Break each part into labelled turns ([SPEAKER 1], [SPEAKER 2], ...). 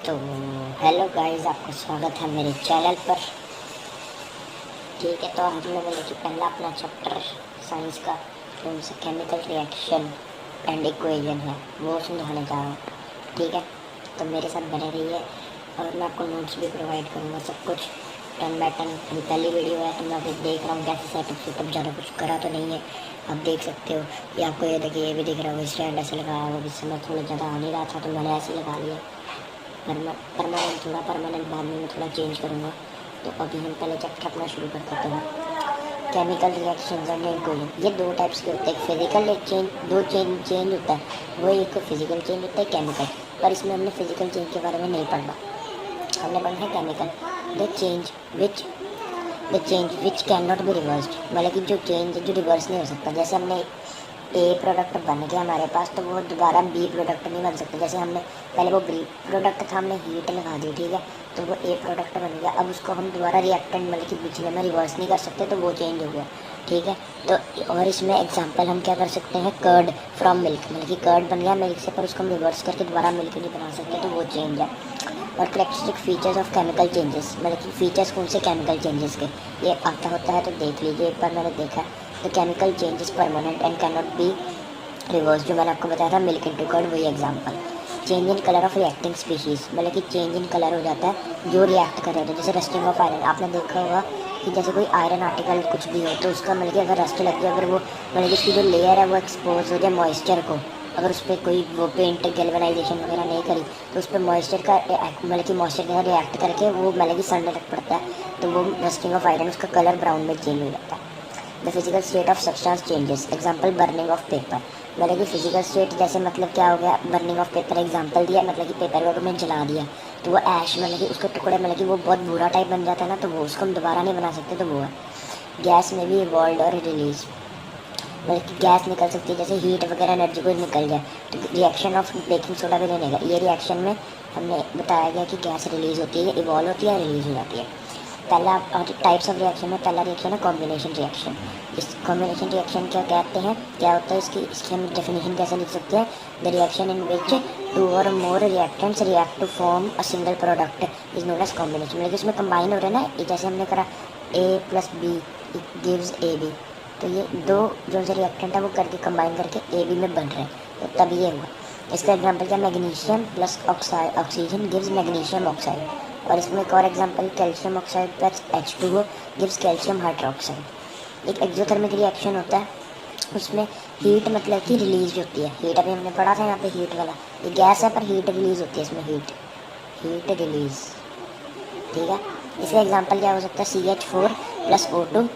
[SPEAKER 1] तो hello guys, आपका स्वागत है मेरे चैनल पर। ठीक है, तो हमने बोले कि पहला अपना चैप्टर साइंस का कौन सा केमिकल रिएक्शन एंड इक्वेशन है वो समझाने जा रहा हूँ। ठीक है, तो मेरे साथ बने रहिए और मैं आपको नोट्स भी प्रोवाइड करूँगा, सब कुछ टन बाय टन। अभी पहली वीडियो है तो मैं अभी देख रहा हूँ कैसे सेटअप ज़्यादा कुछ करा तो नहीं है, आप देख सकते हो। ये आपको ये देखिए, ये भी दिख रहा होगा स्टैंड ऐसे लगाया हुआ, जिससे मैं थोड़ा ज़्यादा आ नहीं रहा था तो मैंने ऐसे लगा लिया। परमानेंट बाद में मैं थोड़ा चेंज करूँगा। तो अभी हम पहले चैप्टर अपना शुरू कर देते हैं। केमिकल रिएक्शंस एंड इक्वेशन, ये दो टाइप्स के होते हैं। एक फिजिकल, एक चेंज, दो चेंज होता है। वो एक फिजिकल चेंज होता है, केमिकल। पर इसमें हमने फिजिकल चेंज के बारे में नहीं पढ़ा, हमने पढ़ा है chemical. The change which can not be reversed, मतलब कि जो चेंज है जो रिवर्स नहीं हो सकता। जैसे हमने ए प्रोडक्ट बन गया हमारे पास, तो वो दोबारा बी प्रोडक्ट नहीं बन सकता। जैसे हमने पहले वो बी प्रोडक्ट था, हमने हीट लगा दी, ठीक है, तो वो ए प्रोडक्ट बन गया। अब उसको हम दोबारा रिएक्टेंट मतलब कि पिछले में रिवर्स नहीं कर सकते, तो वो चेंज हो गया। ठीक है, तो और इसमें एग्जांपल हम क्या कर सकते हैं, कर्ड फ्रॉम मिल्क, मतलब कि कर्ड बन गया मिल्क से, पर उसको हम रिवर्स करके दोबारा मिल्क नहीं बना सकते, तो वो चेंज है। और characteristic features of chemical changes, मतलब कि फीचर्स कौन से केमिकल चेंजेस के, ये आता होता है तो देख लीजिए एक बार, मैंने देखा है। The chemical changes permanent and can not be reverse, जो मैंने आपको बताया था मिल्क इनटू कर्ड, वही example. Change in colour of reacting species, मतलब कि चेंज इन कलर हो जाता है जो रिएक्ट कर रहे थे। जैसे रस्टिंग ऑफ आयरन, आपने देखा होगा कि जैसे कोई आयरन आर्टिकल कुछ भी हो तो उसका मतलब कि अगर रस्ट लग जाए, अगर वो मतलब कि उसकी जो लेयर है वो एक्सपोज हो जाए मॉइस्चर को, अगर उस पर कोई वो पेंट गैल्वेनाइजेशन वगैरह नहीं करी तो उस पर मॉइस्चर का मतलब कि मॉइस्चर के साथ रिएक्ट करके वो मतलब कि सड़ने लग पड़ता है, तो वो रस्टिंग ऑफ आयरन, उसका कलर ब्राउन में चेंज हो जाता है। The physical state of substance changes, example burning of paper, मतलब कि फिजिकल स्टेट जैसे मतलब क्या हो गया, बर्निंग ऑफ पेपर एग्जांपल दिया, मतलब कि पेपर को तुमने जला दिया तो वो ऐश, मतलब कि उसके टुकड़े मतलब कि वो बहुत बुरा टाइप बन जाता है ना, तो वो उसको हम दोबारा नहीं बना सकते, तो वो है। गैस में भी इवॉल्व और रिलीज, मतलब कि गैस निकल सकती है, जैसे हीट वगैरह एनर्जी को निकल जाए तो रिएक्शन ऑफ बेकिंग सोडा भी नहीं निकल। ये रिएक्शन में हमने बताया गया कि गैस रिलीज होती है, इवॉल्व होती है, रिलीज हो जाती है। पहला टाइप्स ऑफ रिएक्शन में पहला रिएक्शन है कॉम्बिनेशन रिएक्शन। इस कॉम्बिनेशन रिएक्शन क्या कहते हैं, क्या होता है इसकी हम डेफिनेशन कैसे लिख सकते हैं, the reaction in which two or more reactants react to form a single product is known as combination, मतलब इसमें कंबाइन हो रहे हैं ना, जैसे हमने करा A plus B gives A B, तो ये दो जो से रिएक्टेंट है वो करके कंबाइन करके ए बी में बन रहे हैं, तो तब ये हुआ। इसका एग्जांपल क्या, magnesium plus oxygen gives magnesium oxide. और इसमें एक और example, calcium oxide plus H2O gives calcium hydroxide. एक एक्सोथर्मिक रिएक्शन होता है, उसमें हीट मतलब कि रिलीज होती है, हीट अभी हमने पढ़ा था यहाँ पे हीट वाला, ये गैस है पर हीट रिलीज होती है इसमें, हीट रिलीज। ठीक है, इसका एग्जांपल क्या हो सकता है, CH4 plus O2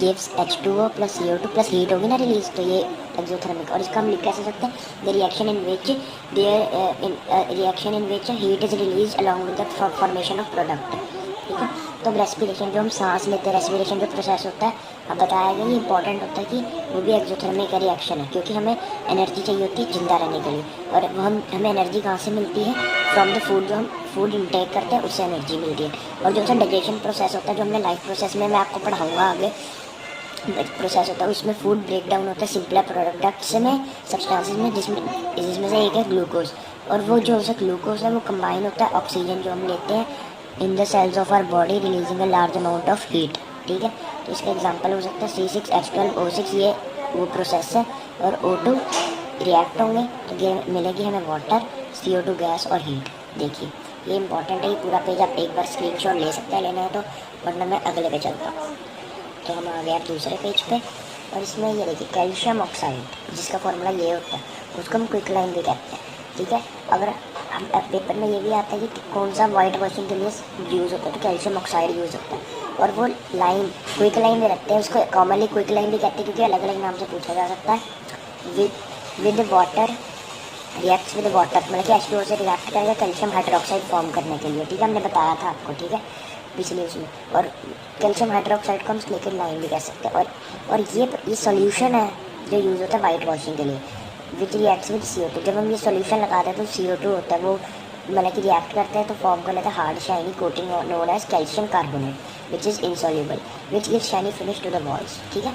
[SPEAKER 1] gives H2O plus CO2 plus heat होगी ना रिलीज, तो ये एक्सोथर्मिक। और इसका हम लिख कैसे सकते हैं, the reaction in which heat is release along with the formation of product. ठीक है, तो रेस्पिरेशन, जो हम सांस लेते हैं, रेस्पिरेशन जो प्रोसेस होता है, अब बताया गया ये इंपॉर्टेंट होता है कि वो भी एक्सोथर्मिक का रिएक्शन है, क्योंकि हमें एनर्जी चाहिए होती है जिंदा रहने के लिए। और वो हमें एनर्जी कहाँ से मिलती है, फ्रॉम द फूड, जो हम फूड इंटेक करते हैं उससे एनर्जी मिलती है। और जो डाइजेशन प्रोसेस होता है, जो हमने लाइफ प्रोसेस में मैं आपको पढ़ाऊँगा आगे, प्रोसेस होता है उसमें फूड ब्रेक डाउन होता है सिंपल प्रोडक्ट्स में, सब्सटेंसेस में, जिसमें से एक है ग्लूकोज। और वो जो से ग्लूकोज है वो कंबाइन होता है ऑक्सीजन जो हम लेते हैं in the cells of our body, releasing a large amount of heat. ठीक है, तो इसका एग्जांपल हो सकता है C6H12O6, ये वो प्रोसेस है। और O2 रिएक्ट होंगे तो ये मिलेगी हमें वाटर, CO2 गैस और हीट। देखिए ये इंपॉर्टेंट है, ये पूरा पेज आप एक बार स्क्रीनशॉट ले सकते हैं, लेना है तो, वरना मैं अगले पे चलता हूँ। तो हम आ गए अब दूसरे पेज पे, और इसमें ये देखिए कैल्शियम ऑक्साइड, जिसका फॉर्मूला ये होता है, उसको हम क्विक लाइन भी कहते हैं। ठीक है, अगर हम पेपर में ये भी आता है कि कौन सा वाइट वॉशिंग के लिए यूज़ होता है, तो कैल्शियम ऑक्साइड यूज़ होता है। और वो लाइन क्विक लाइन भी रखते हैं, उसको कॉमनली क्विक लाइन भी कहते हैं, क्योंकि अलग अलग नाम से पूछा जा सकता है। With water reacts with water, मतलब कि H2O से रिएक्ट करेगा कैल्शियम हाइड्रोक्साइड फॉर्म करने के लिए। ठीक है, हमने बताया था आपको, ठीक है, पिछले उसमें। और कैल्शियम हाइड्रोक्साइड को हम लिक्विड लाइन भी कह सकते हैं। और ये सॉल्यूशन है जो यूज़ होता है वाइट वॉशिंग के लिए, विच रिएक्ट्स विद CO2। जब हम ये सॉल्यूशन लगाते हैं तो CO2 होता है, वो मतलब कि रिएक्ट करता है तो फॉर्म कर लेता है hard shiny coating known as calcium carbonate which is insoluble which gives shiny finish to the walls. ठीक है,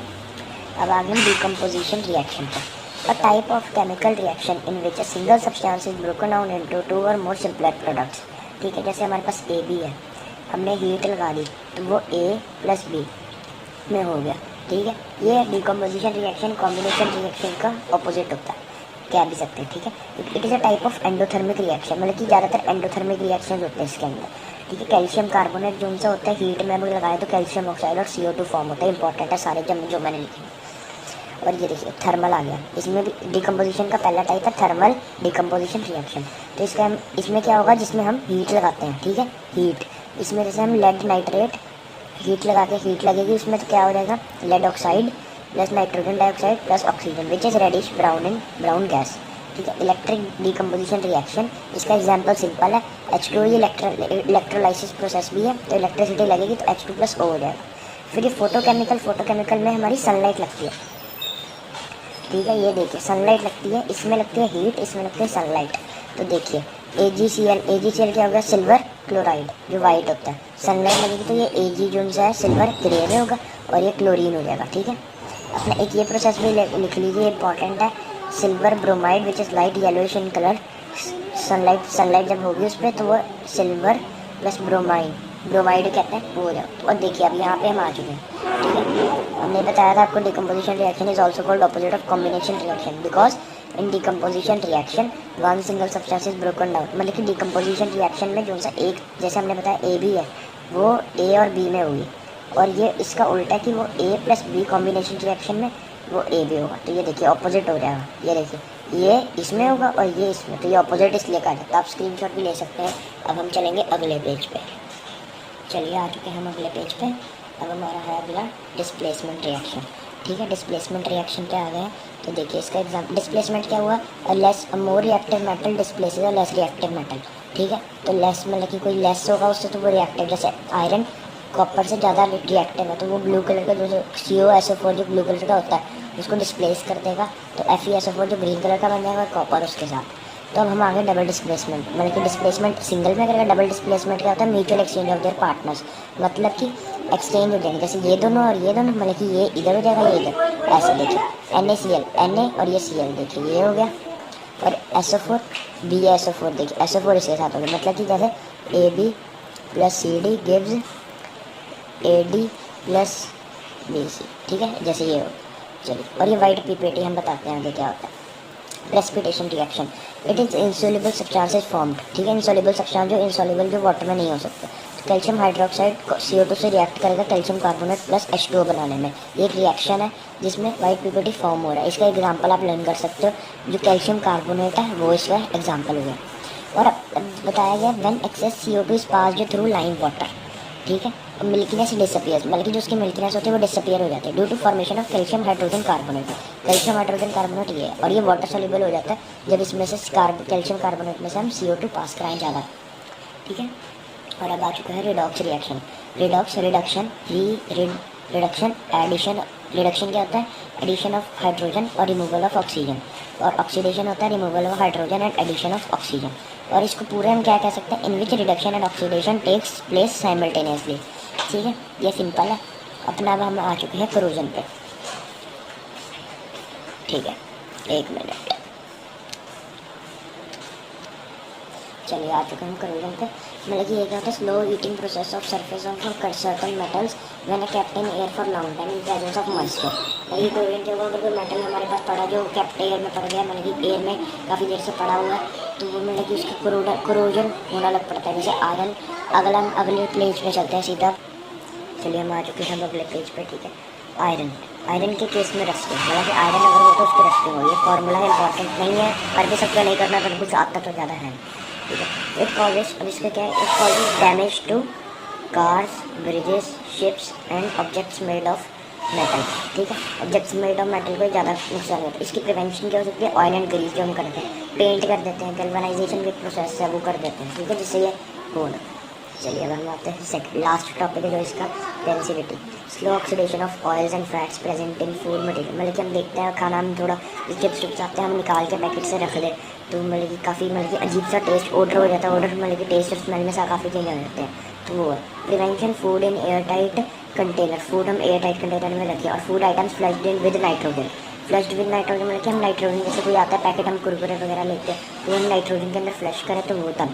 [SPEAKER 1] अब आगे हम डिकम्पोजिशन रिएक्शन पर। A type of chemical reaction in which a single substance is broken down into two or more simpler products। ठीक है, जैसे हमारे पास ए बी है, हमने हीट लगा दी तो वो ए प्लस बी में हो गया। ठीक है, ये डिकम्पोजिशन रिएक्शन कॉम्बिनेशन रिएक्शन का ऑपोजिट होता है, कह भी सकते हैं। ठीक है, it is a type of endothermic reaction, मतलब कि ज़्यादातर एंडोथर्मिक रिएक्शन होते हैं इसके अंदर। ठीक है, कैल्शियम कार्बोनेट जो उनसे होता है हीट में हम लगाए तो कैल्शियम ऑक्साइड और CO2 फॉर्म होता है। इंपॉर्टेंट है सारे जो मैंने लिखे। और ये देखिए थर्मल आ गया, इसमें भी डिकम्पोजिशन का पहला टाइप है थर्मल डिकम्पोजिशन रिएक्शन। तो इसमें क्या होगा, जिसमें हम हीट लगाते हैं। ठीक है, हीट, इसमें जैसे हम लेड नाइट्रेट हीट लगा के हीट लगेगी, उसमें तो क्या हो जाएगा, lead oxide plus nitrogen dioxide plus oxygen which is reddish brown gas. ठीक है, इलेक्ट्रिक डिकम्पोजिशन रिएक्शन, इसका एग्जांपल सिंपल है H2, ये इलेक्ट्रोलाइसिस प्रोसेस भी है, तो इलेक्ट्रिसिटी लगेगी तो H2 प्लस O हो जाएगा। फिर ये फोटोकेमिकल में हमारी सनलाइट लगती है। ठीक है, ये देखिए सनलाइट लगती है, इसमें लगती है हीट, इसमें लगती है सनलाइट। तो देखिए AgCl क्या होगा, सिल्वर क्लोराइड जो वाइट होता है। सनलाइट लगेगी तो ये Ag जो है सिल्वर ग्रे में होगा और ये क्लोरीन हो जाएगा। ठीक है, अपना एक ये प्रोसेस भी लिख लीजिए, इंपॉर्टेंट है, silver bromide which is light yellowish in colour. Sunlight जब होगी उस पर तो वो सिल्वर प्लस ब्रोमाइड कहते हैं, वो हो जाओ। और देखिए अब यहाँ पे हम आ चुके हैं। ठीक है, हमने बताया था आपको decomposition reaction is also called opposite of combination reaction because in decomposition reaction one single substance is broken down. मतलब कि डिकम्पोजिशन रिएक्शन में जो सा एक, जैसे हमने बताया ए बी है, वो ए और बी में होगी, और ये इसका उल्टा है कि वो ए प्लस बी कॉम्बिनेशन रिएक्शन में वो ए बी होगा। तो ये देखिए ऑपोजिट हो जाएगा, ये देखिए ये इसमें होगा और ये इसमें, तो ये ऑपोजिट इसलिए कहा जाता है। आप स्क्रीनशॉट भी ले सकते हैं। अब हम चलेंगे अगले पेज पे। चलिए आ चुके हैं हम अगले पेज पे। अब हमारा है अगला डिस्प्लेसमेंट रिएक्शन। ठीक है, डिस्प्लेसमेंट रिएक्शन क्या आ गया है, तो देखिए इसका एग्जाम डिस्प्लेसमेंट क्या हुआ, more reactive metal displaces a less reactive metal. ठीक है, तो लेस मतलब कि कोई लेस होगा उससे तो वो रिएक्टिव, जैसे आयरन कॉपर से ज़्यादा रिएक्टिव है तो वो ब्लू कलर का जो COSO4 जो ब्लू कलर का होता है उसको डिस्प्लेस कर देगा, तो FeSO4 जो ग्रीन कलर का बन जाएगा कॉपर उसके साथ। तो अब हम आ गए डबल डिस्प्लेसमेंट, मतलब कि डिस्प्लेसमेंट सिंगल में करेगा, डबल डिस्प्लेसमेंट क्या होता है, mutual exchange of their partners, मतलब कि एक्सचेंज हो जाएंगे, जैसे ये दोनों और ये दोनों, मतलब कि ये इधर हो जाएगा ये इधर, ऐसे देखिए NaCl Na और ये Cl देखिए ये हो गया, और SO4 BaSO4 देखिए SO4 इसके साथ हो गया, मतलब कि जैसे AB plus CD gives AD plus BC। ठीक है, जैसे ये हो। चलिए, और ये वाइट PPT हम बताते हैं आगे क्या होता है। Precipitation reaction, it is insoluble substances formed. ठीक है, इंसोल्युबल सब्सटेंस जो इंसोल्युबल जो वाटर में नहीं हो सकते। तो कैल्शियम हाइड्रोक्साइड CO2 से रिएक्ट करेगा कैल्शियम कार्बोनेट प्लस H2O बनाने में। ये एक रिएक्शन है जिसमें वाइट PPT फॉर्म हो रहा है। इसका एग्जांपल आप लर्न कर सकते हो, जो कैल्शियम कार्बोनेट है वो इसका एग्जांपल हो गया। और अब बताया गया when excess CO2 is passed through lime water. ठीक है, मिल्कीनेस डिसअपियर्स, मतलब कि जो उसकी मिल्कीनेस होती है वो डिसअपियर हो जाती है due to formation of calcium hydrogen carbonate. Calcium hydrogen carbonate ये है, और ये वाटर सोल्यूबल हो जाता है जब इसमें से कैल्शियम कार्बोनेट में से हम CO2 पास कराएं ज़्यादा। ठीक है, और अब आ चुका है रिडॉक्स रिएक्शन। रिडक्शन क्या होता है, एडिशन ऑफ हाइड्रोजन और रिमूवल ऑफ ऑक्सीजन, और ऑक्सीडेशन होता है removal of hydrogen and addition of oxygen. और इसको पूरे हम क्या कह सकते हैं, in which reduction and oxidation takes place simultaneously. ठीक है, ये सिंपल है। अपना अब हम आ चुके हैं करोजन पे। ठीक है, एक मिनट, चलिए आ चुके हैं करोजन पे। मतलब कि ये क्या होता है, slow eating process of surface of certain metals when a kept in air for long time in presence of moisture. मतलब करोजन क्या होगा, अगर कोई मेटल हमारे पास पड़ा जो केप्ट एयर में पड़ गया, मतलब कि एयर में काफ़ी देर से पड़ा हुआ है, तो वो मतलब कि उसका करोजन होना लग पड़ता है। जैसे आयरन, अगले पेज पे चलते हैं सीधा। चलिए हम आ चुके हैं अगले पेज पे। ठीक है, आयरन के केस में रस्टिंग, मतलब कि आयरन अगर हो तो उसकी रस्टिंग हो। ये फॉर्मूला इंपॉर्टेंट नहीं है, कर भी सकते नहीं करना तो कुछ आता तो ज़्यादा है। ठीक है, इट कॉजेज, अब इसका क्या है, it causes damage to cars, bridges, ships and objects made of metal. ठीक है, ऑब्जेक्ट्स मेड ऑफ मेटल को ज़्यादा नुकसान होता है। इसकी प्रिवेंशन क्या हो सकती है, ऑयल एंड ग्रीस जो हम करते हैं, पेंट कर देते हैं, गैल्वेनाइजेशन के प्रोसेस है वो कर देते हैं। ठीक है, जिससे ये हो ना। चलिए अब हम आते हैं सेकंड लास्ट टॉपिक है जो इसका density, slow oxidation of oils and fats present in food material. मतलब कि हम देखते हैं खाना में थोड़ा चिप्स आते हैं, हम निकाल के पैकेट से रख दें तो मतलब कि काफ़ी मतलब कि अजीब सा टेस्ट ऑर्डर हो जाता है, ऑर्डर मतलब कि टेस्ट और स्मेल में सा काफ़ी चेंज हो जाते हैं। तो वो है prevention, food in air tight container, food हम एयर टाइट कंटेनर में रखें, और food items flushed in with nitrogen. Flushed with nitrogen मतलब कि हम नाइट्रोजन जैसे कोई आता है पैकेट हम कुरकुरे वगैरह लेते हैं तो हम नाइट्रोजन के अंदर फ्लश करें तो वो तब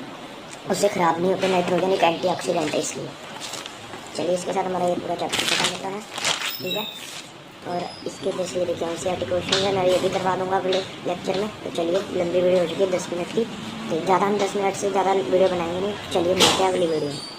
[SPEAKER 1] उससे ख़राब नहीं होते। नाइट्रोजन एक एंटीऑक्सीडेंट है इसलिए। चलिए इसके साथ हमारा ये पूरा चैप्टर खत्म होता है, ठीक है। और इसके जैसे देखिए एनसीईआरटी क्वेश्चन है, मैं ये भी करवा दूँगा अगले लेक्चर में। तो चलिए लंबी वीडियो हो चुकी है 10 मिनट की, तो ज़्यादा हम 10 मिनट से ज़्यादा वीडियो बनाएंगे नहीं। चलिए मिलते हैं अगली वीडियो में।